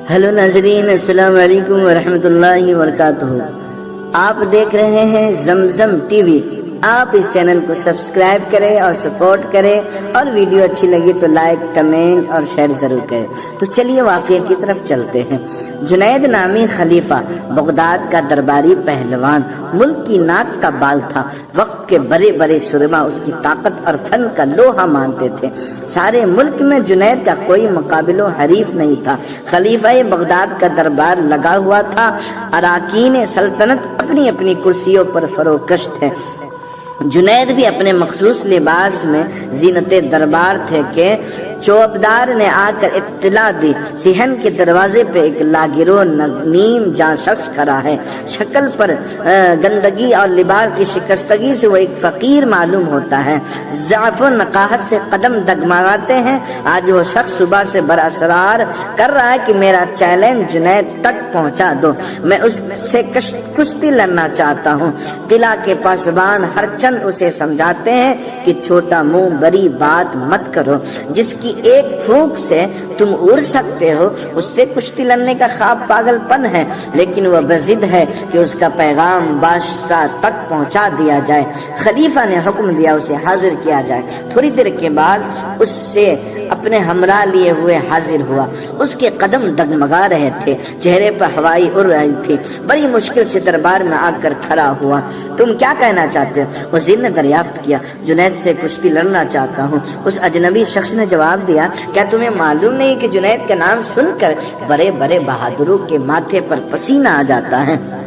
Hello नाजरीन, अस्सलाम वालेकुम वरहमत उल्लाहि वबरकातुहू। आप देख रहे हैं जमजम टीवी। आप इस चैनल को सब्सक्राइब करें और सपोर्ट करें, और वीडियो अच्छी लगी तो लाइक, कमेंट और शेयर जरूर करें। तो चलिए वाक़या की तरफ चलते हैं। जुनैद नामी खलीफा बगदाद का दरबारी पहलवान, मुल्क की नाक का बाल था। वक्त के बड़े बड़े सुरमा उसकी ताकत और फन का लोहा मानते थे। सारे मुल्क में जुनैद का कोई मुकाबिलो हरीफ नहीं था। खलीफा बगदाद का दरबार लगा हुआ था। अराकीन सल्तनत अपनी अपनी कुर्सियों पर फरोकश थे। जुनैद भी अपने मखसूस लिबास में जीनते दरबार थे कि चौबदार ने आकर इत्तला दी, सिहन के दरवाजे पे एक लागिरो नीम जान शख्स खड़ा है। शक्ल पर गंदगी और लिबास की शिकस्तगी से वो एक फकीर मालूम होता है। ज़अफ़ और नकाहत से कदम डगमगाते हैं। आज वो शख्स सुबह से बरअसरार कर रहा है कि मेरा चैलेंज जुनैद तक पहुंचा दो, मैं उससे कुश्ती लड़ना चाहता हूँ। किला के पासबान हरचंद उसे समझाते हैं कि छोटा मुंह बड़ी बात मत करो, जिसकी एक फूंक से तुम उड़ सकते हो उससे कुश्ती लड़ने का ख्वाब पागलपन है। लेकिन वह बजिद है कि उसका पैगाम बादशाह तक पहुंचा दिया जाए। खलीफा ने हुक्म दिया उसे हाजिर किया जाए। थोड़ी देर के बाद उससे अपने हमरा लिए हुए हाजिर हुआ। उसके कदम डगमगा रहे थे, चेहरे पर हवाई उड़ रही थी। बड़ी मुश्किल से दरबार में आकर खड़ा हुआ। तुम क्या कहना चाहते हो? वजीर ने दरियाफ्त किया। जुनैद से कुश्ती लड़ना चाहता हूँ। उस अजनबी शख्स ने जवाब दिया, क्या तुम्हें मालूम नहीं कि जुनैद का नाम सुनकर बड़े बड़े बहादुरों के माथे पर पसीना आ जाता है?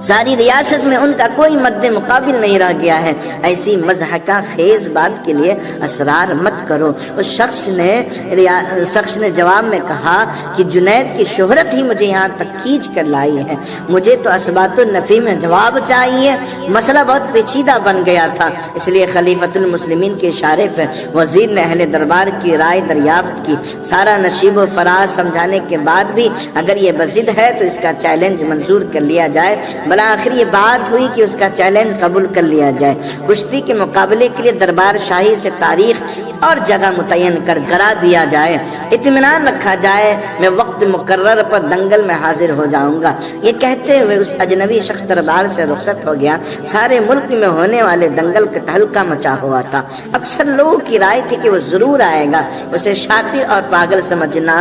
सारी रियासत में उनका कोई मद्दे मुकाबिल नहीं रह गया है। ऐसी मज़हका खेज बात के लिए असरार मत करो। उस शख्स ने जवाब में कहा कि जुनैद की शोहरत ही मुझे यहाँ तक खींच कर लाई है। मुझे तो असबातुन नफी में जवाब चाहिए। मसला बहुत पेचीदा बन गया था, इसलिए खलीफतुल मुस्लिमीन के इशारे पर वजीर ने अहले दरबार की राय दरियाफ्त की। सारा नशीब व फराज समझाने के बाद भी अगर ये बजिद है तो इसका चैलेंज मंजूर कर लिया जाए। भला आखिर ये बात हुई कि उसका चैलेंज कबूल कर लिया जाए। कुश्ती के मुकाबले के लिए दरबार शाही से तारीख और जगह मुतय्यन कर करा दिया जाए। इत्मीनान रखा जाए, मैं वक्त मुकर्रर पर दंगल में हाजिर हो जाऊंगा। ये कहते हुए उस अजनबी शख्स दरबार से रुखसत हो गया। सारे मुल्क में होने वाले दंगल का तहलका मचा हुआ था। अक्सर लोगों की राय थी कि वो जरूर आएगा। उसे शातिर और पागल समझना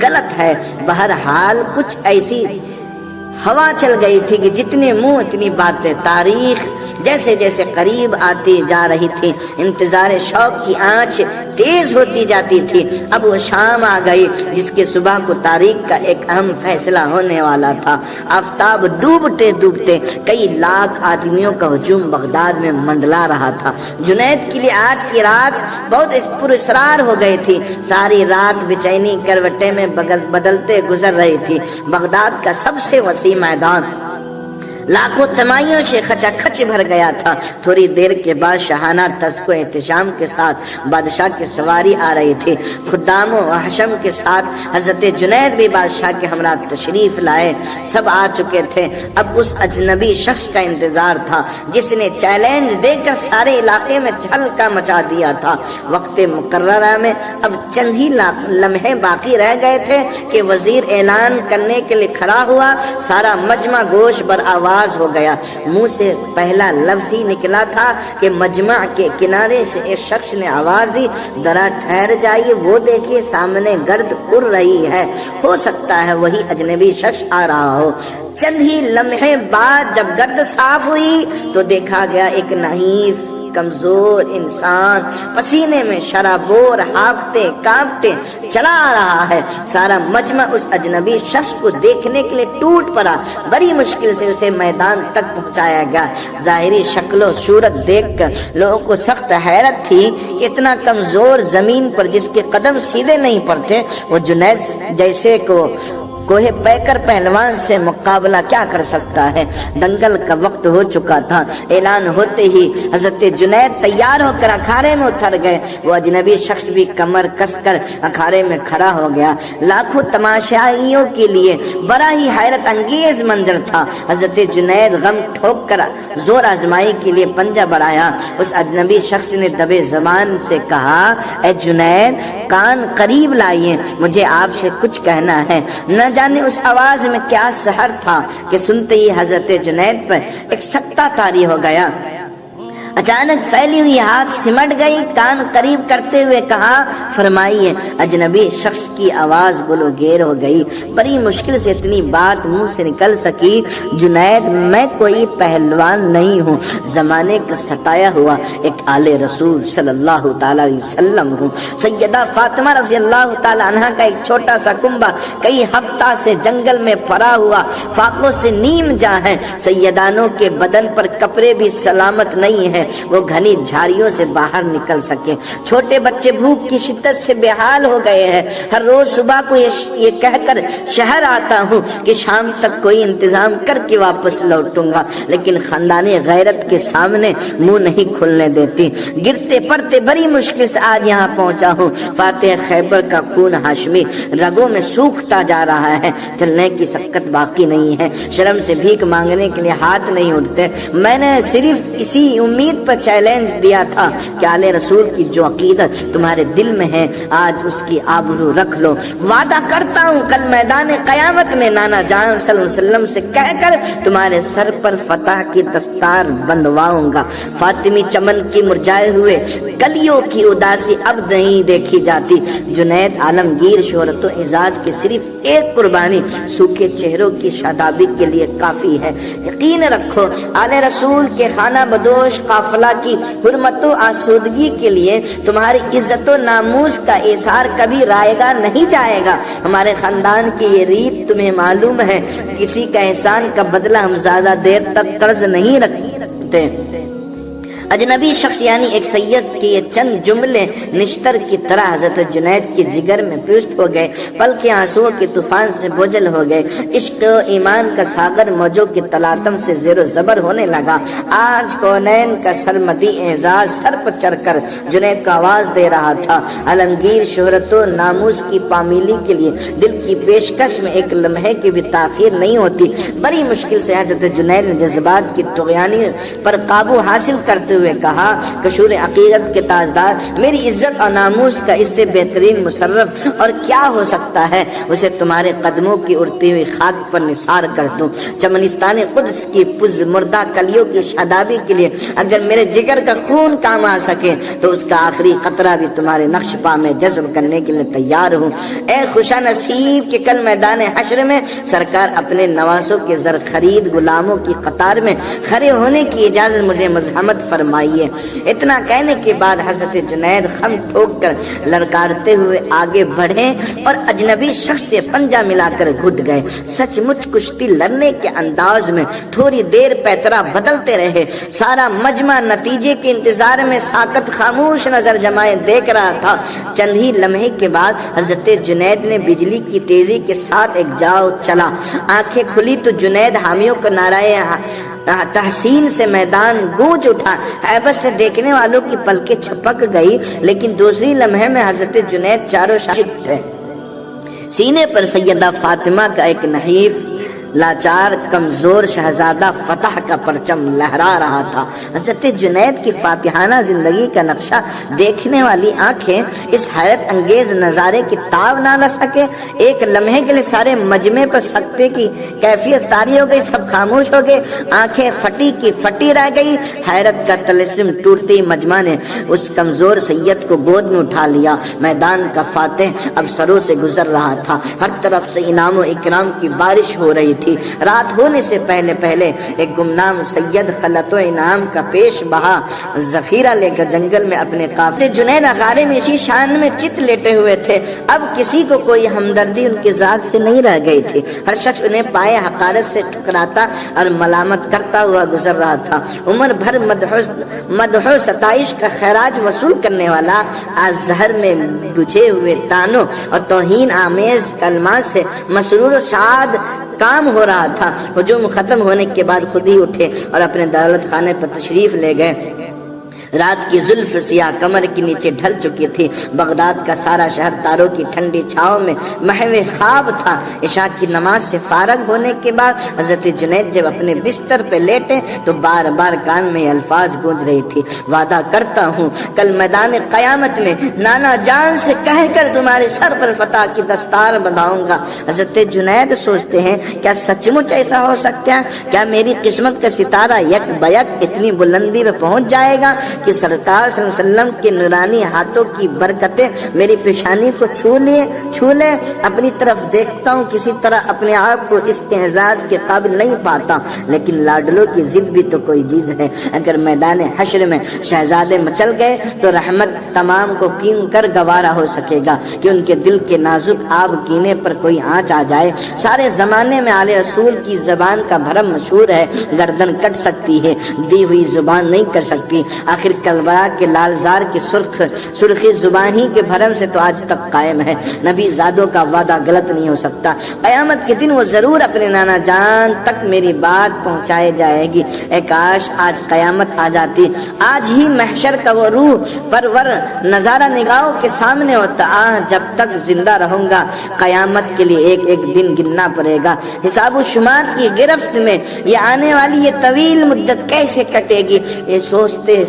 गलत है। बहरहाल कुछ ऐसी हवा चल गई थी कि जितने मुंह इतनी बातें। तारीख जैसे जैसे करीब आती जा रही थी, इंतजार शौक की आंच तेज होती जाती थी। अब वो शाम आ गई जिसके सुबह को तारीख का एक अहम फैसला होने वाला था। आफताब डूबते डूबते कई लाख आदमियों का हुजूम बगदाद में मंडला रहा था। जुनैद के लिए आज की रात बहुत पुरस्कार हो गई थी। सारी रात बेचैनी करवटें में बदलते गुजर रही थी। बगदाद का सबसे वसी मैदान लाखों तमाइयों से खचाखच भर गया था। थोड़ी देर के बाद शाहाना तस्को एहतशाम के साथ बादशाह की सवारी आ रही थी। खुद्दाम व हशम के साथ हजरत जुनैद भी बादशाह के हमरा तशरीफ लाए। सब आ चुके थे। अब उस अजनबी शख्स का इंतजार था जिसने चैलेंज देकर सारे इलाके में हल्का मचा दिया था। वक्त मुकर्ररा में अब चंद ही लम्हे बाकी रह गए थे कि वजीर ऐलान करने के लिए खड़ा हुआ। सारा मजमा गोश बर आवाज हो गया। मुंह से पहला लफ्ज ही निकला था कि मजमा के किनारे से एक शख्स ने आवाज दी, जरा ठहर जाइए, वो देखिए सामने गर्द उड़ रही है। हो सकता है वही अजनबी शख्स आ रहा हो। चंद ही लम्हे बाद जब गर्द साफ हुई तो देखा गया एक नहीफ कमजोर इंसान पसीने में शराबोर हांफते कांपते चला आ रहा है। सारा मजमा उस अजनबी शख्स को देखने के लिए टूट पड़ा। बड़ी मुश्किल से उसे मैदान तक पहुंचाया गया। जाहिरी शक्लो सूरत देखकर लोगों को सख्त हैरत थी कि इतना कमजोर जमीन पर जिसके कदम सीधे नहीं पड़ते वो जुनैद जैसे को कोहे पैकर पहलवान से मुकाबला क्या कर सकता है। दंगल का वक्त हो चुका था। ऐलान होते ही हजरत जुनैद तैयार होकर अखाड़े में उतर गए। वो अजनबी शख्स भी कमर कसकर अखाड़े में खड़ा हो गया। लाखों तमाशाइयों के लिए बड़ा ही हैरत अंगेज मंजर था। हजरत जुनैद गम ठोक कर जोर आजमाई के लिए पंजा बढ़ाया। उस अजनबी शख्स ने दबे जबान से कहा, ए जुनैद, कान करीब लाइए, मुझे आपसे कुछ कहना है। न जाने उस आवाज में क्या सहर था कि सुनते ही हजरत जुनैद पर एक सख्ता तारी हो गया। अचानक फैली हुई हाथ सिमट गई। कान करीब करते हुए कहा, फरमाइए। अजनबी शख्स की आवाज गुलोगेर हो गई। बड़ी मुश्किल से इतनी बात मुंह से निकल सकी, जुनैद, मैं कोई पहलवान नहीं हूँ, जमाने का सताया हुआ एक आले रसूल सल्लल्लाहु ताला अलैहि वसल्लम हूँ। सैयदा फातिमा रज़ियल्लाहु ताला अन्हा का एक छोटा सा कुंबा कई हफ्ता से जंगल में पड़ा हुआ फाकों से नीम जा है। सैयदानों के बदन पर कपड़े भी सलामत नहीं है, वो घनी झाड़ियों से बाहर निकल सके। छोटे बच्चे भूख की शिद्दत से बेहाल हो गए हैं। हर रोज सुबह को ये कहकर शहर आता हूँ कि शाम तक कोई इंतजाम करके वापस लौटूंगा, लेकिन खानदानी गैरत के सामने मुंह नहीं खुलने देती। गिरते पड़ते बड़ी मुश्किल से आज यहाँ पहुँचा हूँ। फातिह खैबर का खून हाशमी रगों में सूखता जा रहा है। चलने की शक्कत बाकी नहीं है। शर्म से भीख मांगने के लिए हाथ नहीं उठते। मैंने सिर्फ इसी उम्मीद पर चैलेंज दिया था कि आले रसूल की जो अकीदत तुम्हारे दिल में है, आज उसकी आबरू रख लो। वादा करता हूँ कल मैदान कयामत में नाना जान सल्लल्लाहु अलैहि वसल्लम से कहकर तुम्हारे सर पर फतह की दस्तार बंधवाऊंगा। फातिमी चमन की मुरझाए हुए कलियों की उदासी अब नहीं देखी जाती। जुनैद आलमगीर शोहरत व इजाज की सिर्फ एक कुर्बानी सूखे चेहरों की शादाबी के लिए काफी है। यकीन रखो, आले रसूल के खाना बदोश काफिला की हुर्मतो आसूदगी के लिए तुम्हारी इज्जतो नामूस का एसार कभी रायगा नहीं जाएगा। हमारे खानदान की ये रीत तुम्हें मालूम है, किसी का एहसान का बदला हम ज्यादा देर तक कर्ज नहीं रखते। अजनबी शख्स यानी एक सैयद के ये चंद जुमले निश्तर की तरह हजरत जुनैद के जिगर में पिष्ट हो गए। पल के आंसुओं के तूफान से बोझल हो गए। इश्क ईमान का सागर मौजों के तलातम से जेरो जबर होने लगा। आज कौनैन का सरमदी एजाज सर पर चढ़कर जुनैद को आवाज दे रहा था। आलमगीर शोहरतो नामूस की पामीली के लिए दिल की पेशकश में एक लम्हे की भी ताखीर नहीं होती। बड़ी मुश्किल से हजरत जुनैद ने जज्बात की तुग़यानी पर काबू हासिल करते हुए कहा, कशूर अकीदत के ताजदार, मेरी इज्जत और नामूस का इससे बेहतरीन मुशर्रफ और क्या हो सकता है। उसे तुम्हारे कदमों की उड़ती हुई खाक पर निसार कर दूं। चमनिस्तान कुद्स की पुज मुर्दा कलियों की शादाबी के लिए अगर मेरे जिगर का खून काम आ सके तो उसका आखिरी कतरा भी तुम्हारे नक्श पा में जज्ब करने के लिए तैयार हूँ। ए खुशा नसीब के कल मैदान हश्र में सरकार अपने नवासों के जर खरीद गुलामों की कतार में खड़े होने की इजाजत मुझे मज़हमत फरमाइए। इतना कहने के बाद हजरत जुनैद खम ठोक कर ललकारते हुए आगे बढ़े और अजनबी शख्स से पंजा मिलाकर घुट गए। सचमुच कुश्ती लड़ने के अंदाज में थोड़ी देर पैतरा बदलते रहे। सारा मजमा नतीजे के इंतजार में साकत खामोश नजर जमाए देख रहा था। चंद ही लम्हे के बाद हजरत जुनैद ने बिजली की तेजी के साथ एक जाओ चला। आंखें खुली तो जुनैद हामियों को नाराए तहसीन से मैदान गूंज उठा। हैबत से देखने वालों की पलकें छपक गई, लेकिन दूसरी लम्हे में हजरत जुनैद चारों शाहिद थे। सीने पर सैयदा फातिमा का एक नहीफ लाचार कमजोर शहजादा फतह का परचम लहरा रहा था। हजरत जुनैद की फातिहाना जिंदगी का नक्शा देखने वाली आंखें इस हैरत अंगेज नजारे की ताब ना ला सके। एक लम्हे के लिए सारे मजमे पर सकते की कैफियत तारी हो गई। सब खामोश हो गए। आंखें फटी की फटी रह गई। हैरत का तलस्म टूटते ही मजमा ने उस कमजोर सैयद को गोद में उठा लिया। मैदान का फातिह अब सरों से गुजर रहा था। हर तरफ से इनाम और इकराम की बारिश हो रही تھی۔ رات ہونے سے پہلے پہلے ایک گمنام سید خلط و انعام کا پیش بہا ذخیرہ لے کر جنگل میں اپنے قافلے جنید اخارے میں اسی شان میں چت لیٹے ہوئے تھے۔ اب کسی کو کوئی ہمدردی ان کی ذات سے نہیں رہ گئی تھی۔ ہر شخص انہیں پائے حقارت سے ٹکراتا اور ملامت کرتا ہوا گزر رہا تھا۔ عمر بھر مدح و ستائش کا خراج وصول کرنے والا آج زہر میں بجھے ہوئے تانوں اور توہین آمیز کلمات سے مسرور و شاد کام ہو رہا تھا۔ ہجوم ختم ہونے کے بعد خود ہی اٹھے اور اپنے دولت خانے پر تشریف لے گئے۔ رات کی زلف سیاہ کمر کے نیچے ڈھل چکی تھی۔ بغداد کا سارا شہر تاروں کی ٹھنڈی چھاؤں میں محو خواب تھا۔ عشاء کی نماز سے فارغ ہونے کے بعد حضرت جنید جب اپنے بستر پہ لیٹے تو بار بار کان میں الفاظ گونج رہی تھی، وعدہ کرتا ہوں کل میدان قیامت میں نانا جان سے کہہ کر تمہارے سر پر فتح کی دستار بندھاؤں گا۔ حضرت جنید سوچتے ہیں کیا سچ مچ ایسا ہو سکتا ہے؟ کیا میری قسمت کا ستارہ یک بیک اتنی بلندی پہ پہنچ جائے گا کہ سرکار صلی اللہ علیہ وسلم کے نورانی ہاتھوں کی برکتیں میری پیشانی کو چھو لے؟ اپنی طرف دیکھتا ہوں، کسی طرح اپنے آپ کو اس اعزاز کے قابل نہیں پاتا، لیکن لاڈلوں کی ضد بھی تو کوئی چیز ہے۔ اگر میدان حشر میں شہزادے مچل گئے تو رحمت تمام کو کین کر گوارا ہو سکے گا کہ ان کے دل کے نازک آب کینے پر کوئی آنچ آ جائے۔ سارے زمانے میں آل رسول کی زبان کا بھرم مشہور ہے، گردن کٹ سکتی ہے، دی ہوئی زبان نہیں کر سکتی۔ آخر کربلا کے لالزار کی سرخی زبان ہی کے بھرم سے تو آج تک قائم ہے۔ نبی زادوں کا وعدہ غلط نہیں ہو سکتا۔ قیامت کے دن وہ ضرور اپنے نانا جان تک میری بات پہنچائے جائے گی۔ اے کاش آج قیامت آ جاتی، آج ہی محشر کا وہ روح پرور نظارہ نگاہوں کے سامنے ہوتا۔ جب تک زندہ رہوں گا قیامت کے لیے ایک ایک دن گننا پڑے گا۔ حساب و شمار کی گرفت میں یہ آنے والی یہ طویل مدت کیسے کٹے گی؟ یہ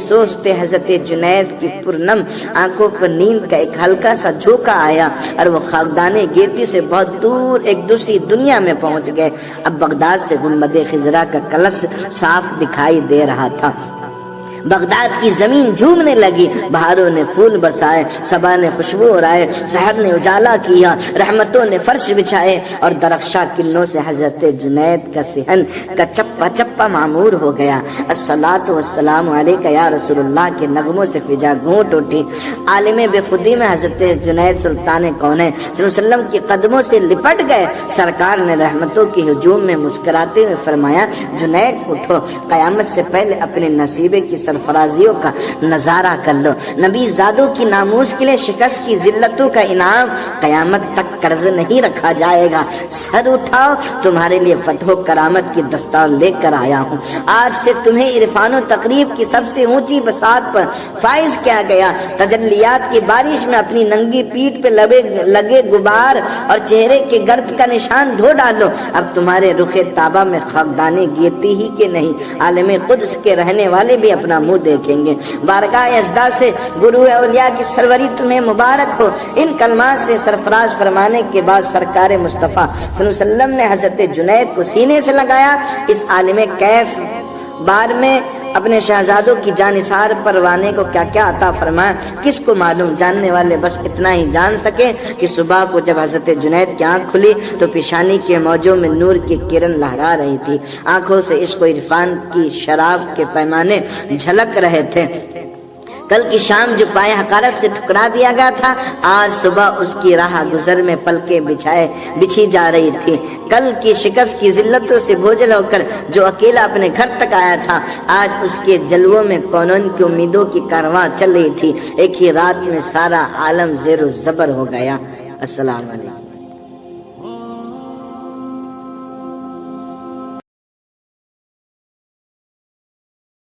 سوچتے حضرت جنید کی پرنم آنکھوں پر نیند کا ایک ہلکا سا جھونکا آیا اور وہ خاکدان گیتی سے بہت دور ایک دوسری دنیا میں پہنچ گئے۔ اب بغداد سے گنبد خضرا کا کلش صاف دکھائی دے رہا تھا۔ بغداد کی زمین جھومنے لگی، بہاروں نے پھول برسائے، صبا نے خوشبو اڑائے، سحر نے اجالا کیا، رحمتوں نے فرش بچھائے اور درخشاں کنوں سے حضرت جنید کا صحن کا چپا چپا معمور ہو گیا۔ الصلاۃ والسلام علیک یا رسول اللہ کے نغموں سے فضا گونٹ اٹھی۔ عالم بے خودی میں حضرت جنید سلطان کونین صلی اللہ علیہ وسلم کے قدموں سے لپٹ گئے۔ سرکار نے رحمتوں کی ہجوم میں مسکراتے ہوئے فرمایا، جنید اٹھو، قیامت سے پہلے اپنے نصیبے کی سرفرازیوں کا نظارہ کر لو۔ نبی زادوں کی ناموس کے لیے شکست کی ذلتوں کا انعام قیامت تک قرض نہیں رکھا جائے گا۔ سر اٹھاؤ، تمہارے لیے فتح و کرامت کی دستار لے کر آیا ہوں۔ آج سے تمہیں عرفان و تقریب کی سب سے اونچی بساط پر فائز کیا گیا۔ تجلیات کی بارش میں اپنی ننگی پیٹھ پہ لگے غبار اور چہرے کے گرد کا نشان دھو ڈالو۔ اب تمہارے رخ تابہ میں خاکدانے گیتی ہی کے نہیں، عالم قدس کے رہنے والے بھی اپنا منہ دیکھیں گے۔ بارگاہ اژدھا سے گرو اولیاء کی سروری تمہیں مبارک ہو۔ ان کلمات سے سرفراز فرمانے کے بعد سرکار مصطفیٰ صلی اللہ علیہ وسلم نے حضرت جنید کو سینے سے لگایا۔ اس عالم کیف بار میں اپنے شہزادوں کی جانثار پروانے کو کیا کیا عطا فرمایا کس کو معلوم، جاننے والے بس اتنا ہی جان سکے کہ صبح کو جب حضرت جنید کی آنکھ کھلی تو پیشانی کے موجوں میں نور کی کرن لہرا رہی تھی، آنکھوں سے عشق و عرفان کی شراب کے پیمانے جھلک رہے تھے۔ کل کی شام جو پائے حقارت سے ٹھکرا دیا گیا تھا، آج صبح اس کی راہ گزر میں پلکیں بچھی جا رہی تھی۔ کل کی شکست کی ذلتوں سے بوجھل ہو کر جو اکیلا اپنے گھر تک آیا تھا، آج اس کے جلووں میں کونین کی امیدوں کی کارواں چل رہی تھی۔ ایک ہی رات میں سارا عالم زیر و زبر ہو گیا۔ السلام علیکم۔